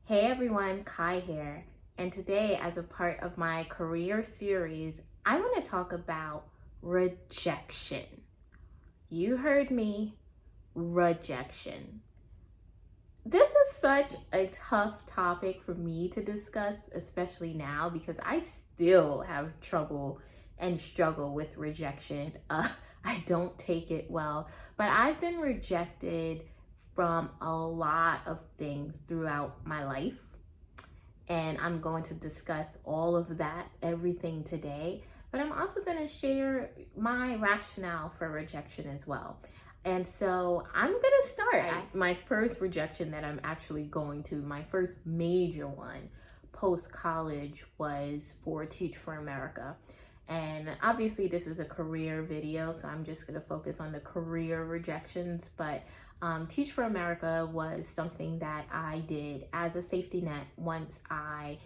Hey everyone, Kai here, and today, as a part of my career series, I want to talk about rejection. You heard me, rejection. This is such a tough topic for me to discuss, especially now, because I still have trouble and struggle with rejection. I don't take it well, but I've been rejected from a lot of things throughout my life. And I'm going to discuss all of that, everything today. But I'm also going to share my rationale for rejection as well. And so I'm going to start. My first rejection that I'm actually going to, my first major one post-college, was for Teach for America. And obviously this is a career video, so I'm just going to focus on the career rejections. But Teach for America was something that I did as a safety net once I,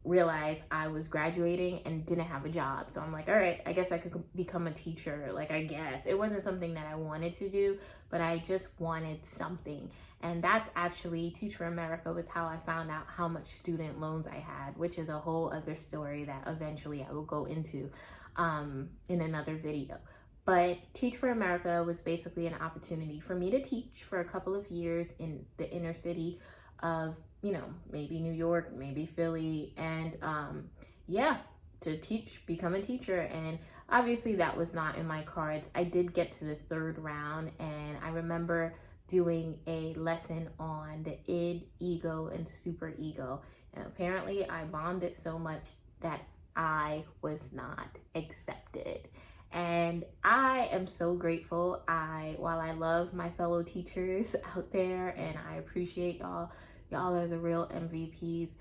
realized I was graduating and didn't have a job. So I'm like, all right, I guess I could become a teacher. I guess it wasn't something that I wanted to do, but I just wanted something. And that's actually, Teach for America was how I found out how much student loans I had, which is a whole other story that eventually I will go into in another video. But Teach for America was basically an opportunity for me to teach for a couple of years in the inner city of, maybe New York, maybe Philly, and to teach, become a teacher. And obviously that was not in my cards. I did get to the third round, and I remember doing a lesson on the id, ego, and superego. And apparently I bombed it so much that I was not accepted. And I am so grateful. While I love my fellow teachers out there and I appreciate y'all are the real MVPs.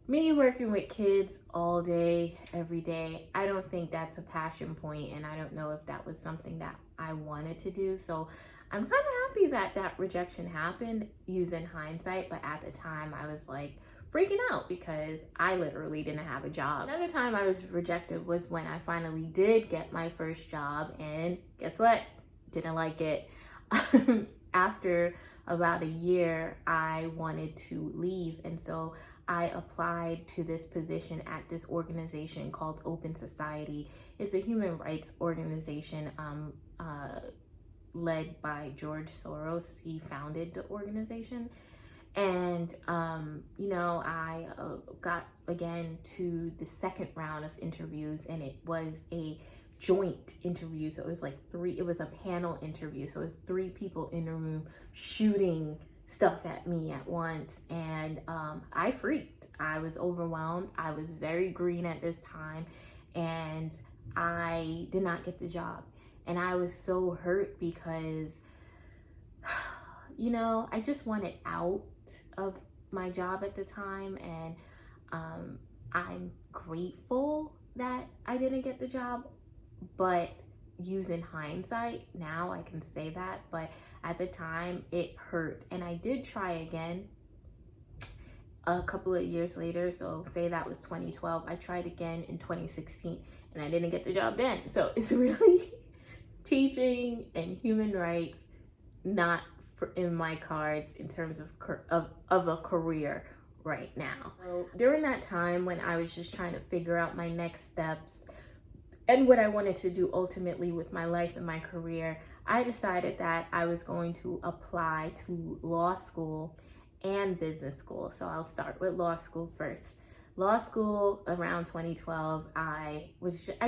Me working with kids all day, every day, I don't think that's a passion point, and I don't know if that was something that I wanted to do. So I'm kind of happy that that rejection happened using hindsight, but at the time I was like freaking out because I literally didn't have a job. Another time I was rejected was when I finally did get my first job, and guess what? Didn't like it. After about a year, I wanted to leave, and so I applied to this position at this organization called Open Society. It's a human rights organization led by George Soros. He founded the organization. And, I got again to the second round of interviews, and it was a joint interview. So it was it was a panel interview. So it was 3 people in a room shooting stuff at me at once. And I freaked. I was overwhelmed. I was very green at this time, and I did not get the job. And I was so hurt because, I just wanted out of my job at the time, and I'm grateful that I didn't get the job, but using hindsight now I can say that, but at the time it hurt. And I did try again a couple of years later, so say that was 2012. I tried again in 2016 and I didn't get the job then. So it's really teaching and human rights not in my cards in terms of a career right now. So during that time when I was just trying to figure out my next steps and what I wanted to do ultimately with my life and my career, I decided that I was going to apply to law school and business school. So I'll start with law school first. Law school around 2012, I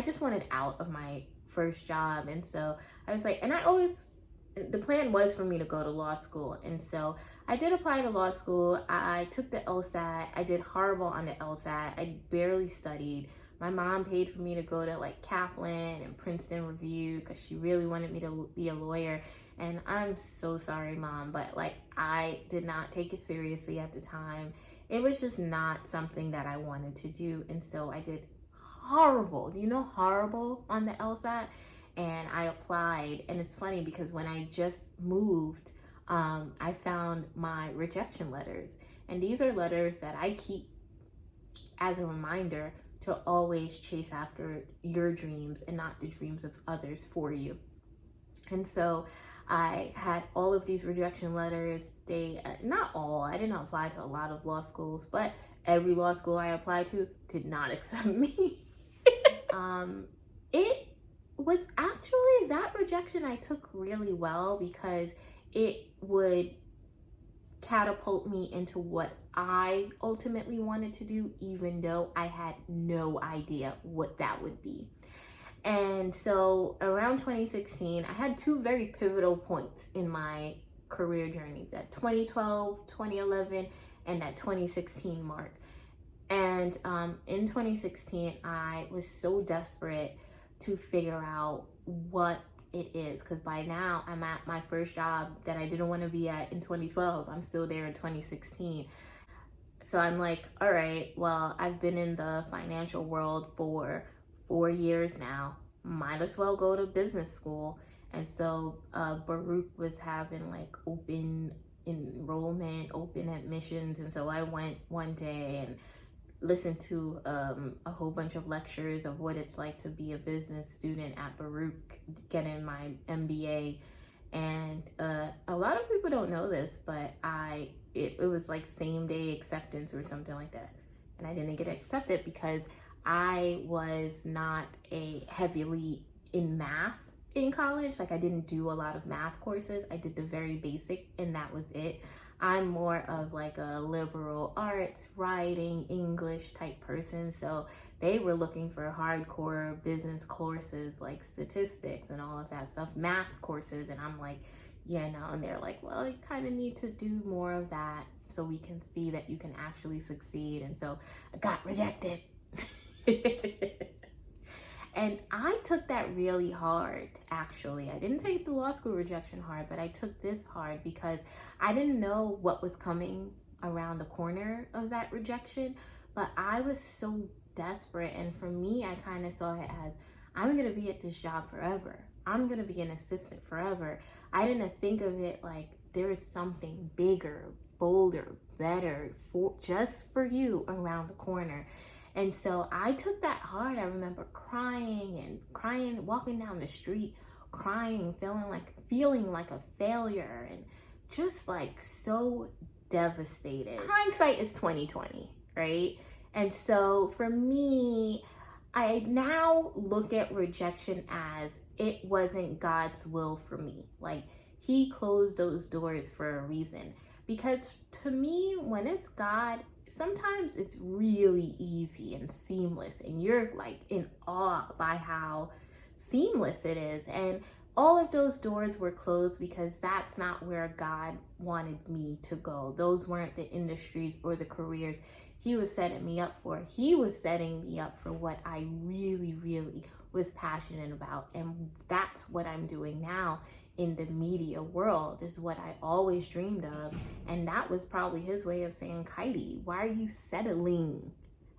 just wanted out of my first job, and so I was like, the plan was for me to go to law school. And so I did apply to law school. I took the LSAT. I did horrible on the LSAT. I barely studied. My mom paid for me to go to Kaplan and Princeton Review because she really wanted me to be a lawyer. And I'm so sorry, Mom, but I did not take it seriously at the time. It was just not something that I wanted to do. And so I did horrible, horrible on the LSAT. And I applied, and it's funny because when I just moved, I found my rejection letters. And these are letters that I keep as a reminder to always chase after your dreams and not the dreams of others for you. And so I had all of these rejection letters. They, not all, I didn't apply to a lot of law schools, but every law school I applied to did not accept me. It was actually, that rejection I took really well, because it would catapult me into what I ultimately wanted to do, even though I had no idea what that would be. And so around 2016, I had two very pivotal points in my career journey, that 2012, 2011, and that 2016 mark. And in 2016, I was so desperate to figure out what it is, because by now I'm at my first job that I didn't want to be at in 2012. I'm still there in 2016. So I'm like, all right, well, I've been in the financial world for 4 years now. Might as well go to business school. And so Baruch was having like open enrollment, open admissions. And so I went one day and listened to a whole bunch of lectures of what it's like to be a business student at Baruch, getting my MBA. And a lot of people don't know this, but it was like same day acceptance or something like that. And I didn't get accepted because I was not a heavily in math in college. Like, I didn't do a lot of math courses. I did the very basic, and that was it. I'm more of like a liberal arts, writing, English type person. So they were looking for hardcore business courses like statistics and all of that stuff, math courses. And I'm like, yeah, no. And they're like, well, you kind of need to do more of that so we can see that you can actually succeed. And so I got rejected. And I took that really hard, actually. I didn't take the law school rejection hard, but I took this hard because I didn't know what was coming around the corner of that rejection. But I was so desperate. And for me, I kind of saw it as, I'm going to be at this job forever. I'm going to be an assistant forever. I didn't think of it like there is something bigger, bolder, better just for you around the corner. And so I took that hard. I remember crying, walking down the street, crying, feeling like a failure, and just like so devastated. Hindsight is 2020, right? And so for me, I now look at rejection as it wasn't God's will for me. Like, he closed those doors for a reason. Because to me, when it's God, sometimes it's really easy and seamless, and you're like in awe by how seamless it is. And all of those doors were closed because that's not where God wanted me to go. Those weren't the industries or the careers he was setting me up for. He was setting me up for what I really, really was passionate about. And that's what I'm doing now in the media world, is what I always dreamed of. And that was probably his way of saying, Kaidi, why are you settling?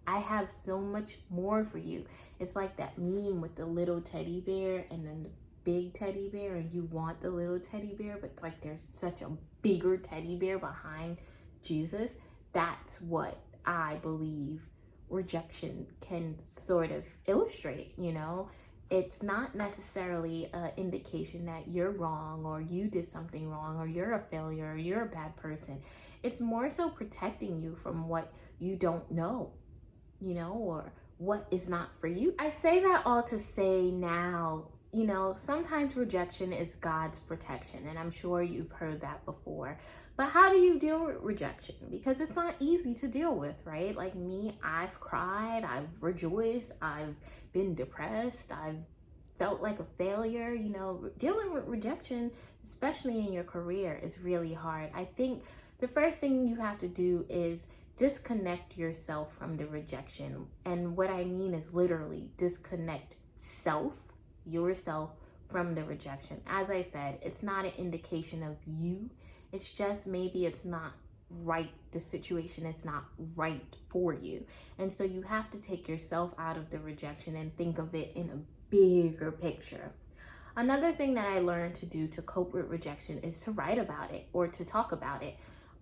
I have so much more for you. It's like that meme with the little teddy bear and then the big teddy bear, and you want the little teddy bear, but like there's such a bigger teddy bear behind Jesus. That's what I believe rejection can sort of illustrate, you know? It's not necessarily an indication that you're wrong or you did something wrong or you're a failure or you're a bad person. It's more so protecting you from what you don't know, you know, or what is not for you. I say that all to say now, you know, sometimes rejection is God's protection, and I'm sure you've heard that before. But how do you deal with rejection? Because it's not easy to deal with, right? Like me, I've cried, I've rejoiced, I've been depressed, I've felt like a failure. You know, dealing with rejection, especially in your career, is really hard. I think the first thing you have to do is disconnect yourself from the rejection. And what I mean is literally disconnect yourself from the rejection. As I said, it's not an indication of you. It's just maybe it's not right. The situation is not right for you. And so you have to take yourself out of the rejection and think of it in a bigger picture. Another thing that I learned to do to cope with rejection is to write about it or to talk about it.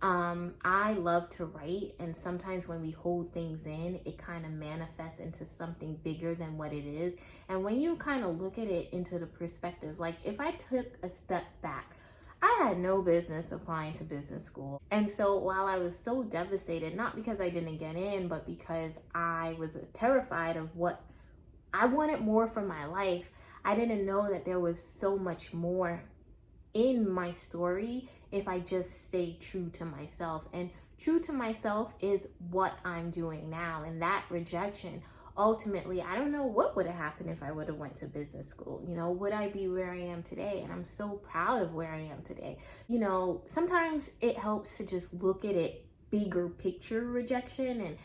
I love to write, and sometimes when we hold things in, it kind of manifests into something bigger than what it is. And when you kind of look at it into the perspective, like if I took a step back, I had no business applying to business school. And so while I was so devastated, not because I didn't get in, but because I was terrified of what I wanted more from my life, I didn't know that there was so much more in my story if I just stay true to myself. And true to myself is what I'm doing now. And that rejection, ultimately, I don't know what would have happened if I would have went to business school. You know, would I be where I am today? And I'm so proud of where I am today. You know, sometimes it helps to just look at it bigger picture rejection, and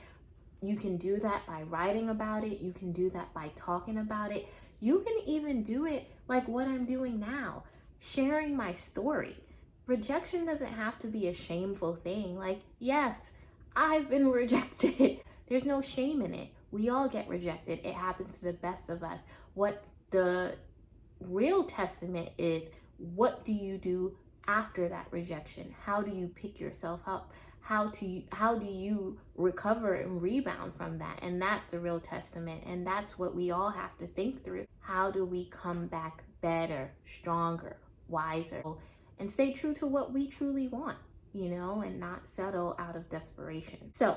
you can do that by writing about it. You can do that by talking about it. You can even do it like what I'm doing now, sharing my story. Rejection doesn't have to be a shameful thing. Like, yes, I've been rejected. There's no shame in it. We all get rejected. It happens to the best of us. What the real testament is, what do you do after that rejection? How do you pick yourself up? How do you recover and rebound from that? And that's the real testament. And that's what we all have to think through. How do we come back better, stronger, wiser, and stay true to what we truly want, you know, and not settle out of desperation? So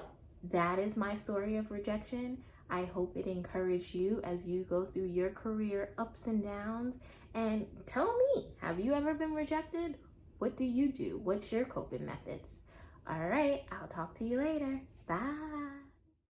that is my story of rejection. I hope it encouraged you as you go through your career ups and downs. And tell me, have you ever been rejected? What do you do? What's your coping methods? All right, I'll talk to you later. Bye.